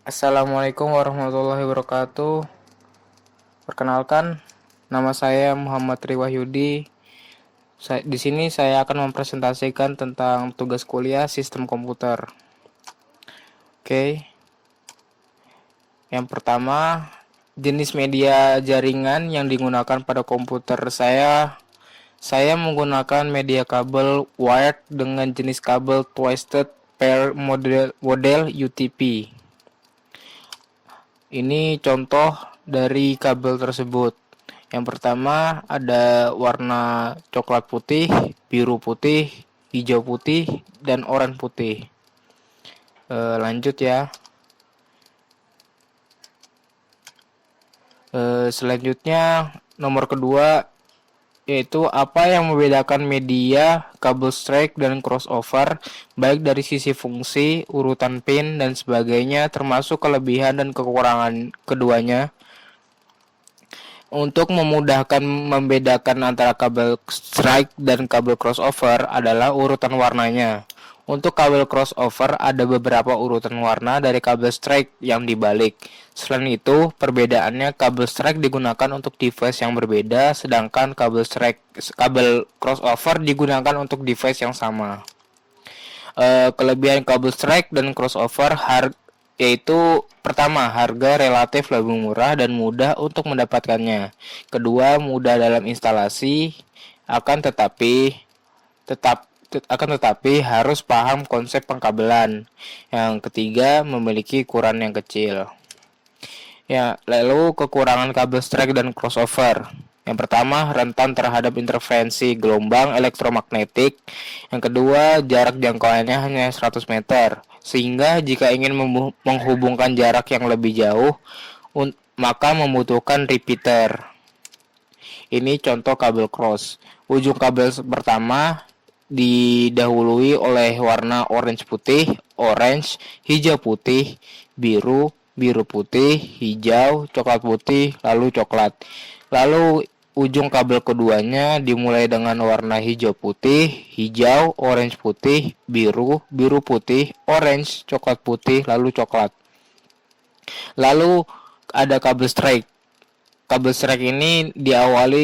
Assalamualaikum warahmatullahi wabarakatuh. Perkenalkan, nama saya Muhammad Riwahyudi. Di sini saya akan mempresentasikan tentang tugas kuliah sistem komputer. Oke. Yang pertama, jenis media jaringan yang digunakan pada komputer saya. Saya menggunakan media kabel wired dengan jenis kabel Twisted Pair model UTP. Ini contoh dari kabel tersebut. Yang pertama ada warna coklat putih, biru putih, hijau putih, dan oranye putih. Lanjut ya. Selanjutnya nomor kedua, yaitu apa yang membedakan media, kabel strike, dan crossover, baik dari sisi fungsi, urutan pin, dan sebagainya, termasuk kelebihan dan kekurangan keduanya. Untuk memudahkan membedakan antara kabel strike dan kabel crossover adalah urutan warnanya. Untuk kabel crossover ada beberapa urutan warna dari kabel strike yang dibalik. Selain itu, perbedaannya kabel strike digunakan untuk device yang berbeda, sedangkan kabel crossover digunakan untuk device yang sama. Kelebihan kabel strike dan crossover yaitu pertama, harga relatif lebih murah dan mudah untuk mendapatkannya. Kedua, mudah dalam instalasi, akan tetapi harus paham konsep pengkabelan. Yang ketiga, memiliki ukuran yang kecil. Ya, lalu kekurangan kabel strike dan crossover. Yang pertama, rentan terhadap interferensi gelombang elektromagnetik. Yang kedua, jarak jangkauannya hanya 100 meter. Sehingga jika ingin menghubungkan jarak yang lebih jauh, maka membutuhkan repeater. Ini contoh kabel cross. Ujung kabel pertama didahului oleh warna orange putih, orange, hijau putih, biru, biru putih, hijau, coklat putih, lalu coklat. Lalu ujung kabel keduanya dimulai dengan warna hijau putih, hijau, orange putih, biru, biru putih, orange, coklat putih, lalu coklat. Lalu ada kabel strike. Kabel strike ini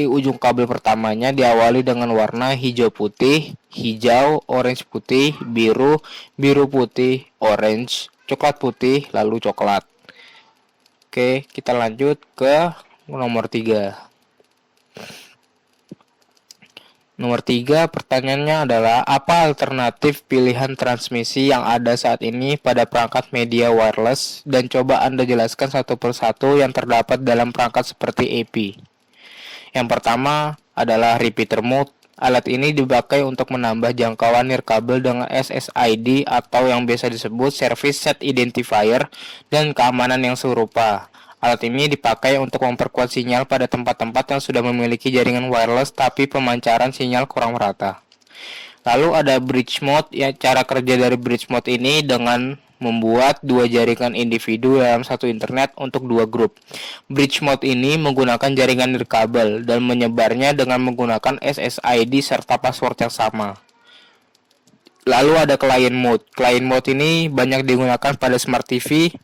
ujung kabel pertamanya diawali dengan warna hijau putih, hijau, orange putih, biru, biru putih, orange, coklat putih, lalu coklat. Oke, kita lanjut ke nomor 3. Nomor 3, pertanyaannya adalah apa alternatif pilihan transmisi yang ada saat ini pada perangkat media wireless, dan coba Anda jelaskan satu persatu yang terdapat dalam perangkat seperti AP. Yang pertama adalah repeater mode. Alat ini dipakai untuk menambah jangkauan nirkabel dengan SSID atau yang biasa disebut Service Set Identifier dan keamanan yang serupa. Alat ini dipakai untuk memperkuat sinyal pada tempat-tempat yang sudah memiliki jaringan wireless tapi pemancaran sinyal kurang merata. Lalu ada bridge mode. Ya, cara kerja dari bridge mode ini dengan membuat dua jaringan individu dalam satu internet untuk dua grup. Bridge mode ini menggunakan jaringan nirkabel dan menyebarnya dengan menggunakan SSID serta password yang sama. Lalu ada client mode. Client mode ini banyak digunakan pada smart TV,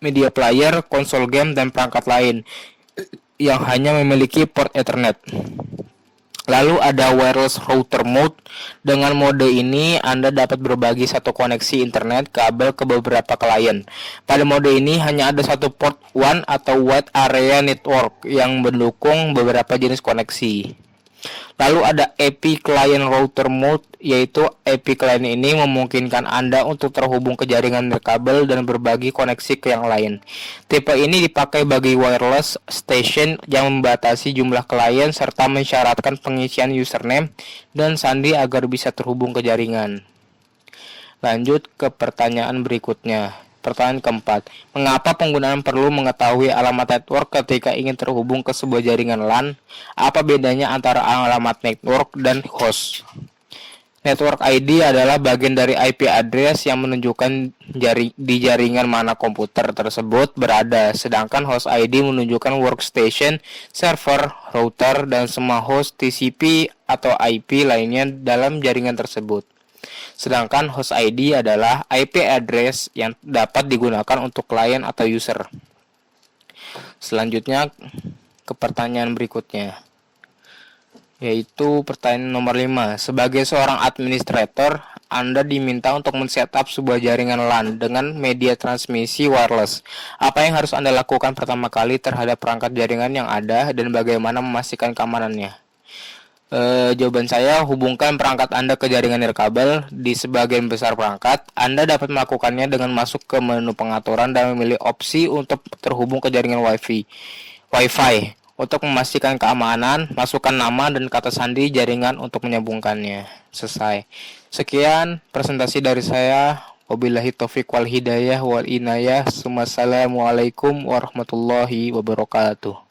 media player, konsol game, dan perangkat lain yang hanya memiliki port Ethernet. Lalu ada wireless router mode. Dengan mode ini Anda dapat berbagi satu koneksi internet kabel ke beberapa klien. Pada mode ini hanya ada satu port WAN atau Wide Area Network yang mendukung beberapa jenis koneksi. Lalu ada AP Client Router Mode, yaitu AP Client ini memungkinkan Anda untuk terhubung ke jaringan nirkabel dan berbagi koneksi ke yang lain. Tipe ini dipakai bagi wireless station yang membatasi jumlah klien serta mensyaratkan pengisian username dan sandi agar bisa terhubung ke jaringan. Lanjut ke pertanyaan berikutnya. Pertanyaan keempat, mengapa penggunaan perlu mengetahui alamat network ketika ingin terhubung ke sebuah jaringan LAN? Apa bedanya antara alamat network dan host? Network ID adalah bagian dari IP address yang menunjukkan di jaringan mana komputer tersebut berada, sedangkan host ID menunjukkan workstation, server, router, dan semua host TCP atau IP lainnya dalam jaringan tersebut. Sedangkan host ID adalah IP address yang dapat digunakan untuk klien atau user. Selanjutnya ke pertanyaan berikutnya, yaitu pertanyaan nomor 5. Sebagai seorang administrator, Anda diminta untuk men-setup sebuah jaringan LAN dengan media transmisi wireless. Apa yang harus Anda lakukan pertama kali terhadap perangkat jaringan yang ada dan bagaimana memastikan keamanannya? Jawaban saya, hubungkan perangkat Anda ke jaringan nirkabel. Di sebagian besar perangkat, Anda dapat melakukannya dengan masuk ke menu pengaturan dan memilih opsi untuk terhubung ke jaringan Wi-Fi. Untuk memastikan keamanan, masukkan nama dan kata sandi jaringan untuk menyambungkannya. Selesai. Sekian presentasi dari saya. Wabillahi taufiq wal hidayah wal inayah. Wassalamualaikum warahmatullahi wabarakatuh.